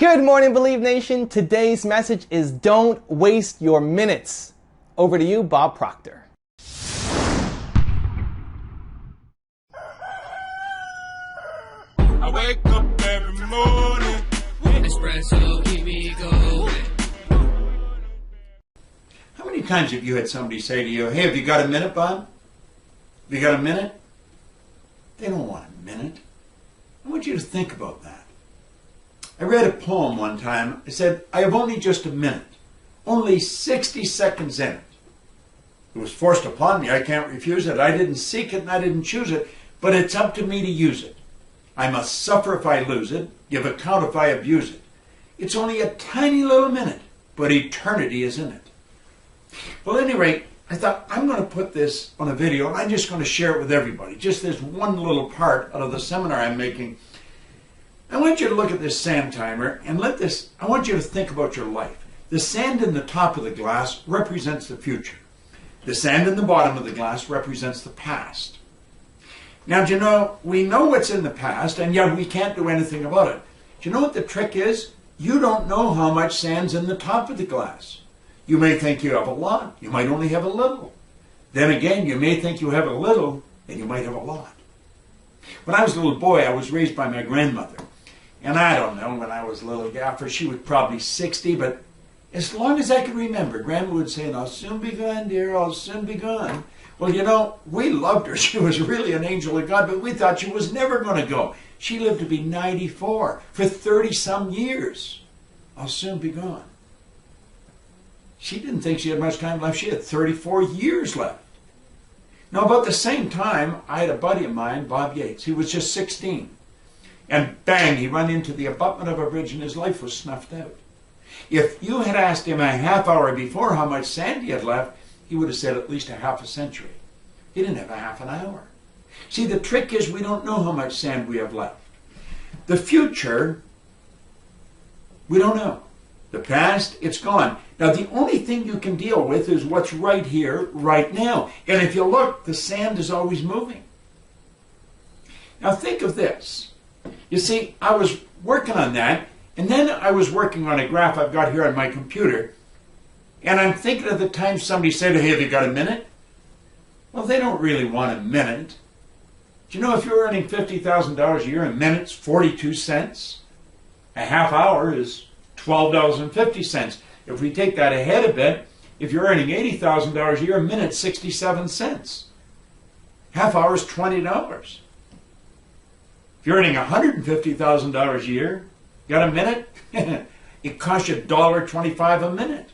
Good morning, Believe Nation. Today's message is don't waste your minutes. Over to you, Bob Proctor. I wake up every morning. Espresso, keep me going. How many times have you had somebody say to you, hey, have you got a minute, Bob? Have you got a minute? They don't want a minute. I want you to think about that. I read a poem one time. It said, I have only just a minute, only 60 seconds in it. It was forced upon me. I can't refuse it. I didn't seek it and I didn't choose it, but it's up to me to use it. I must suffer if I lose it, give account if I abuse it. It's only a tiny little minute, but eternity is in it. Well, at any rate, I thought I'm going to put this on a video and I'm just going to share it with everybody. Just this one little part out of the seminar I'm making. I want you to look at this sand timer and I want you to think about your life. The sand in the top of the glass represents the future. The sand in the bottom of the glass represents the past. Now, do you know, we know what's in the past, and yet we can't do anything about it. Do you know what the trick is? You don't know how much sand's in the top of the glass. You may think you have a lot. You might only have a little. Then again, you may think you have a little, and you might have a lot. When I was a little boy, I was raised by my grandmother. And I don't know, when I was a little gaffer, she was probably 60, but as long as I can remember, Grandma would say, I'll soon be gone, dear, I'll soon be gone. Well, you know, we loved her. She was really an angel of God, but we thought she was never going to go. She lived to be 94 for 30-some years. I'll soon be gone. She didn't think she had much time left. She had 34 years left. Now, about the same time, I had a buddy of mine, Bob Yates. He was just 16. And bang, he ran into the abutment of a bridge and his life was snuffed out. If you had asked him a half hour before how much sand he had left, he would have said at least a half a century. He didn't have a half an hour. See, the trick is we don't know how much sand we have left. The future, we don't know. The past, it's gone. Now, the only thing you can deal with is what's right here, right now. And if you look, the sand is always moving. Now, think of this. You see, I was working on that, and then I was working on a graph I've got here on my computer, and I'm thinking of the time somebody said, hey, have you got a minute? Well, they don't really want a minute. Do you know if you're earning $50,000 a year, a minute's 42 cents? A half hour is $12.50. If we take that ahead a bit, if you're earning $80,000 a year, a minute's 67 cents. Half hour is $20. If you're earning $150,000 a year, got a minute? It costs you $1.25 a minute.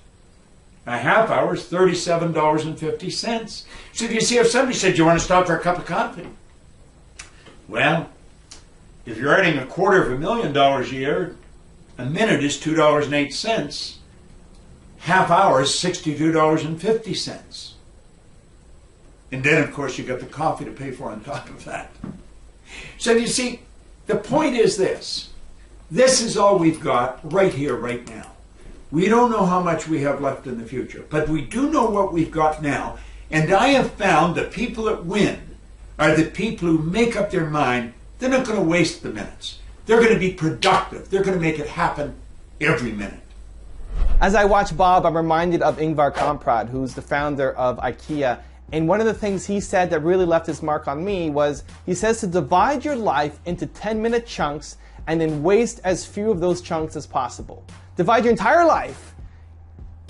A half hour is $37.50. So you see, if somebody said, do you want to stop for a cup of coffee? Well, if you're earning $250,000 a year, a minute is $2.08. Half hour is $62.50. And then, of course, you got the coffee to pay for on top of that. So you see, the point is this. This is all we've got right here, right now. We don't know how much we have left in the future, but we do know what we've got now. And I have found the people that win are the people who make up their mind they're not going to waste the minutes. They're going to be productive. They're going to make it happen every minute. As I watch Bob, I'm reminded of Ingvar Kamprad, who's the founder of IKEA. And one of the things he said that really left his mark on me was, he says to divide your life into 10-minute chunks and then waste as few of those chunks as possible. Divide your entire life,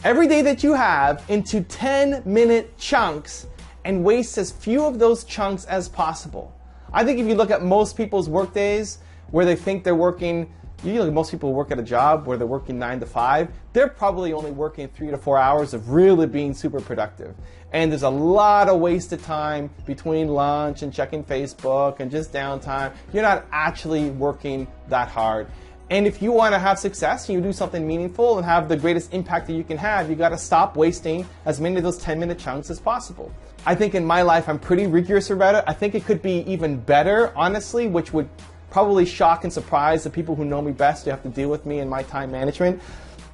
every day that you have, into 10-minute chunks and waste as few of those chunks as possible. I think if you look at most people's work days where they think they're working, usually most people work at a job where they're working 9 to 5, they're probably only working 3 to 4 hours of really being super productive. And there's a lot of wasted time between lunch and checking Facebook and just downtime. You're not actually working that hard. And if you want to have success and you do something meaningful and have the greatest impact that you can have, you got to stop wasting as many of those 10-minute chunks as possible. I think in my life I'm pretty rigorous about it. I think it could be even better, honestly, which would probably shock and surprise the people who know me best who have to deal with me and my time management.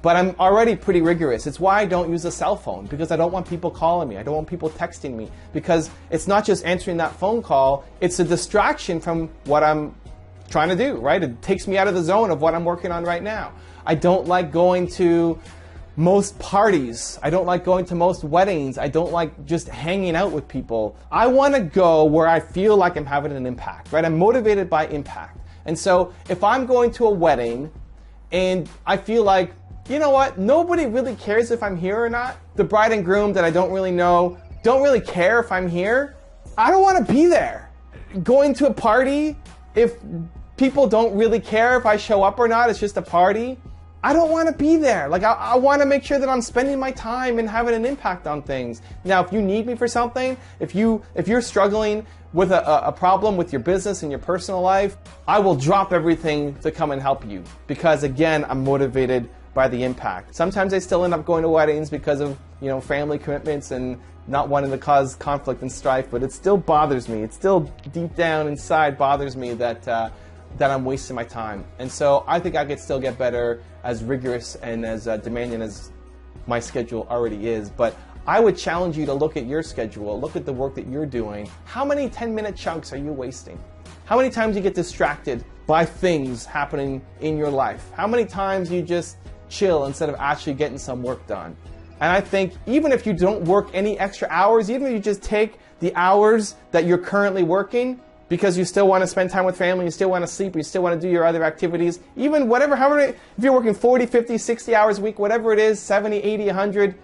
But I'm already pretty rigorous. It's why I don't use a cell phone, because I don't want people calling me. I don't want people texting me, because it's not just answering that phone call. It's a distraction from what I'm trying to do, right? It takes me out of the zone of what I'm working on right now. I don't like going to most parties. I don't like going to most weddings. I don't like just hanging out with people. I want to go where I feel like I'm having an impact, right? I'm motivated by impact. And so if I'm going to a wedding and I feel like, you know what, nobody really cares if I'm here or not. The bride and groom that I don't really know don't really care if I'm here. I don't want to be there. Going to a party, if people don't really care if I show up or not, it's just a party, I don't want to be there. Like, I want to make sure that I'm spending my time and having an impact on things. Now, if you need me for something, if you're struggling with a problem with your business and your personal life, I will drop everything to come and help you, because again, I'm motivated by the impact. Sometimes I still end up going to weddings because of, you know, family commitments and not wanting to cause conflict and strife, but it still bothers me. It still deep down inside bothers me that I'm wasting my time. And so I think I could still get better, as rigorous and as demanding as my schedule already is. But I would challenge you to look at your schedule, look at the work that you're doing. How many 10-minute chunks are you wasting? How many times you get distracted by things happening in your life? How many times you just chill instead of actually getting some work done? And I think even if you don't work any extra hours, even if you just take the hours that you're currently working, because you still want to spend time with family, you still want to sleep, you still want to do your other activities, even whatever, however, if you're working 40, 50, 60 hours a week, whatever it is, 70, 80, 100,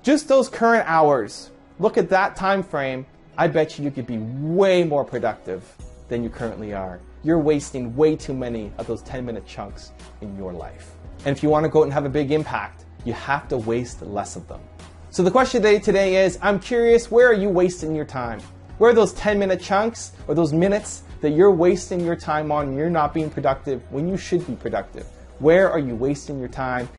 just those current hours, look at that time frame, I bet you could be way more productive than you currently are. You're wasting way too many of those 10-minute chunks in your life. And if you want to go out and have a big impact, you have to waste less of them. So the question today is, I'm curious, where are you wasting your time? Where are those 10-minute chunks or those minutes that you're wasting your time on and you're not being productive when you should be productive? Where are you wasting your time?